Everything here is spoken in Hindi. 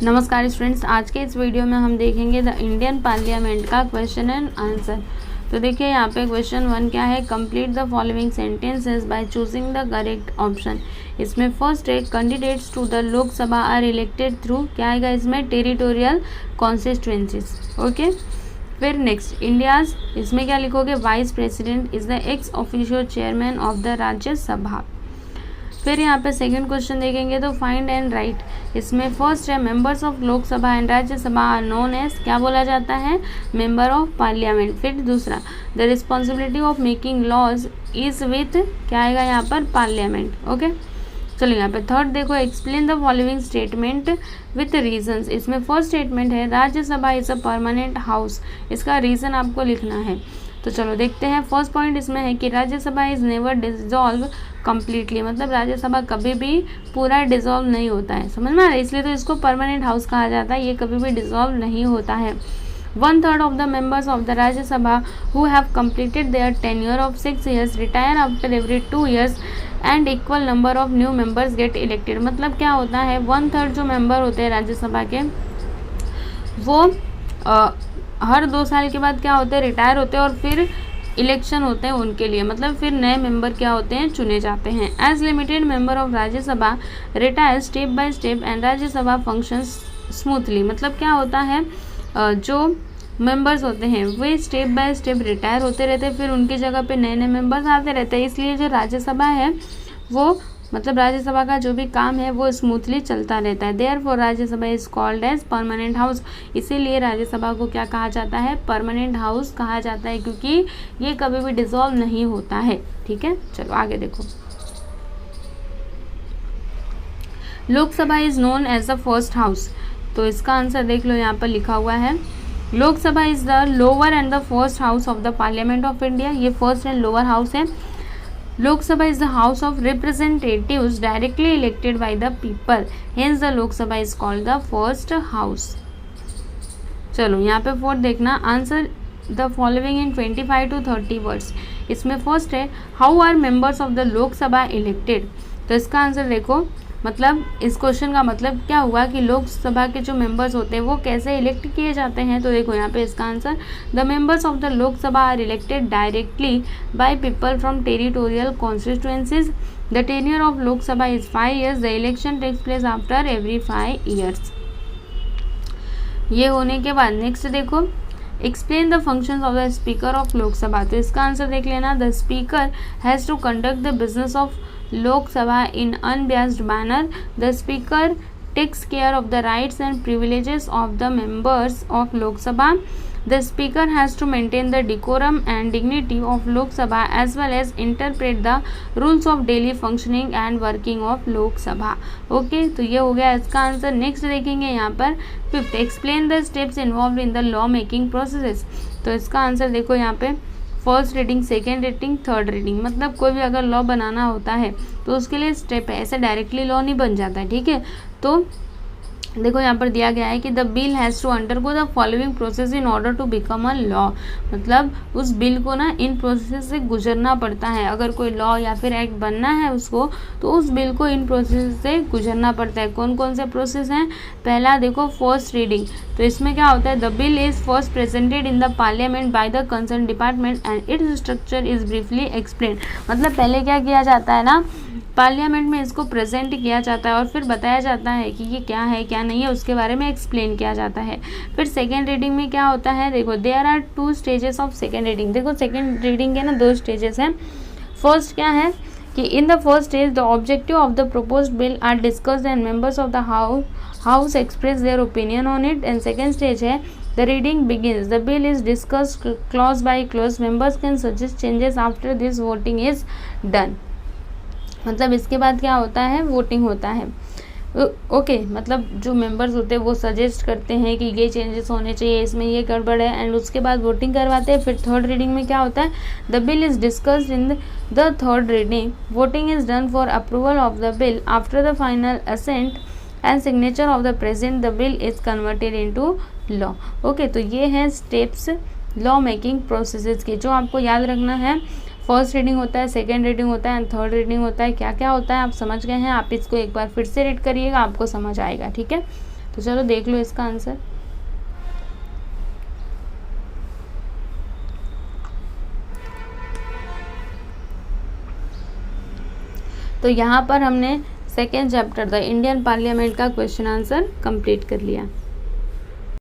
नमस्कार स्टूडेंट्स, आज के इस वीडियो में हम देखेंगे द इंडियन पार्लियामेंट का क्वेश्चन एंड आंसर। तो देखिए यहाँ पे क्वेश्चन 1 क्या है, complete the following sentences by choosing the correct option. इसमें फर्स्ट है candidates to the Lok Sabha are elected through, क्या आएगा इसमें, टेरिटोरियल कॉन्स्टिट्यूएंसीज। ओके, फिर नेक्स्ट इंडियाज, इसमें क्या लिखोगे, vice president is the ex officio chairman of the Rajya Sabha. फिर यहाँ पे सेकंड क्वेश्चन देखेंगे तो फाइंड एंड राइट, इसमें फर्स्ट है members of Lok Sabha and Rajya Sabha are known as, क्या बोला जाता है, मेंबर ऑफ पार्लियामेंट। फिर दूसरा, the responsibility of making laws is with, क्या आएगा यहाँ पर, पार्लियामेंट। ओके, चलो यहाँ पे थर्ड देखो, explain the following statement with reasons. इसमें फर्स्ट स्टेटमेंट है Rajya Sabha is a permanent house, इसका रीजन आपको लिखना है। तो चलो देखते हैं, फर्स्ट पॉइंट इसमें है कि Rajya Sabha is never dissolve completely, मतलब राज्यसभा कभी भी पूरा डिसॉल्व नहीं होता है, समझ में आ रहा है, इसलिए तो इसको परमानेंट हाउस कहा जाता है, ये कभी भी डिसॉल्व नहीं होता है। 1/3 of the members of the Rajya Sabha who have completed their tenure of 6 years retire after every 2 years and equal number of new members get elected। मतलब क्या होता है, 1/3 जो मेंबर होते हैं राज्यसभा के वो हर 2 साल के बाद क्या होते हैं, रिटायर होते हैं और फिर इलेक्शन होते हैं उनके लिए, मतलब फिर नए मेंबर क्या होते हैं, चुने जाते हैं। As limited member of Rajya Sabha retire step by step and Rajya Sabha functions smoothly, मतलब क्या होता है, जो मेंबर्स होते हैं वे स्टेप बाय स्टेप रिटायर होते रहते हैं, फिर उनकी जगह पे नए नए मेंबर्स आते रहते हैं, इसलिए जो राज्यसभा है वो, मतलब राज्यसभा का जो भी काम है वो स्मूथली चलता रहता है। Therefore Rajya Sabha is called as permanent house, इसीलिए राज्यसभा को क्या कहा जाता है, परमानेंट हाउस कहा जाता है, क्योंकि ये कभी भी डिसॉल्व नहीं होता है। ठीक है, चलो आगे देखो, Lok Sabha is known as the first house, तो इसका आंसर देख लो, यहाँ पर लिखा हुआ है Lok Sabha is the lower and the first house of the parliament of India, ये फर्स्ट एंड लोअर हाउस है। Lok Sabha is the house of representatives directly elected by the people, hence the Lok Sabha is called the first house। चलो यहाँ पे फोर्थ देखना, answer the following in 25 to 30 words. इसमें फर्स्ट है how are members of the Lok Sabha elected, तो इसका आंसर देखो, मतलब इस क्वेश्चन का मतलब क्या हुआ कि लोकसभा के जो मेंबर्स होते हैं वो कैसे इलेक्ट किए जाते हैं। तो देखो यहाँ पे इसका answer, the members of the Lok Sabha are elected directly by people from territorial constituencies. The tenure of Lok Sabha is 5 years, the election takes place after every 5 years। ये होने के बाद नेक्स्ट देखो, explain the functions of the speaker of Lok Sabha, तो इसका आंसर देख लेना, the speaker has to conduct the business of Lok Sabha in unbiased manner. The speaker takes care of the rights and privileges of the members of Lok Sabha. The speaker has to maintain the decorum and dignity of Lok Sabha as well as interpret the rules of daily functioning and working of Lok Sabha। Okay, तो ये हो गया इसका आंसर। नेक्स्ट देखेंगे यहाँ पर fifth, explain the steps involve in the law making process, तो इसका आंसर देखो यहाँ पे, first reading, second reading, third reading, मतलब कोई भी अगर लॉ बनाना होता है तो उसके लिए स्टेप है, ऐसे डायरेक्टली लॉ नहीं बन जाता है। ठीक है, तो देखो यहाँ पर दिया गया है कि the bill has to undergo the following process in order to become a law, मतलब उस बिल को ना इन प्रोसेस से गुजरना पड़ता है, अगर कोई लॉ या फिर एक्ट बनना है उसको तो उस बिल को इन प्रोसेस से गुजरना पड़ता है। कौन कौन से प्रोसेस हैं, पहला देखो फर्स्ट रीडिंग, तो इसमें क्या होता है, the bill is first presented in the parliament by the concern department and its structure is briefly explain, मतलब पहले क्या किया जाता है ना, पार्लियामेंट में इसको प्रेजेंट किया जाता है और फिर बताया जाता है कि ये क्या है क्या नहीं है, उसके बारे में एक्सप्लेन किया जाता है। फिर सेकेंड रीडिंग में क्या होता है, देखो there are 2 stages of second reading, देखो सेकेंड रीडिंग के ना 2 stages हैं। फर्स्ट क्या है कि in the first stage the objective of the proposed bill are discussed and members of the house express their opinion on it, and second stage है the reading begins, the bill is discussed clause by clause, members can suggest changes after this voting is done, मतलब इसके बाद क्या होता है, वोटिंग होता है। ओके, मतलब जो मेंबर्स होते हैं वो सजेस्ट करते हैं कि ये चेंजेस होने चाहिए, इसमें ये गड़बड़ है, एंड उसके बाद वोटिंग करवाते हैं। फिर थर्ड रीडिंग में क्या होता है, the bill is discussed in the third reading, voting is done for approval of the bill, after the final assent and signature of the president the bill is converted into law. Okay, तो ये हैं स्टेप्स लॉ मेकिंग प्रोसेसेस के, जो आपको याद रखना है। फर्स्ट रीडिंग होता है, सेकेंड रीडिंग होता है एंड थर्ड रीडिंग होता है, क्या क्या होता है आप समझ गए हैं। आप इसको एक बार फिर से रीड करिएगा, आपको समझ आएगा। ठीक है, तो चलो देख लो इसका आंसर। तो यहाँ पर हमने second chapter the Indian parliament का क्वेश्चन आंसर कंप्लीट कर लिया।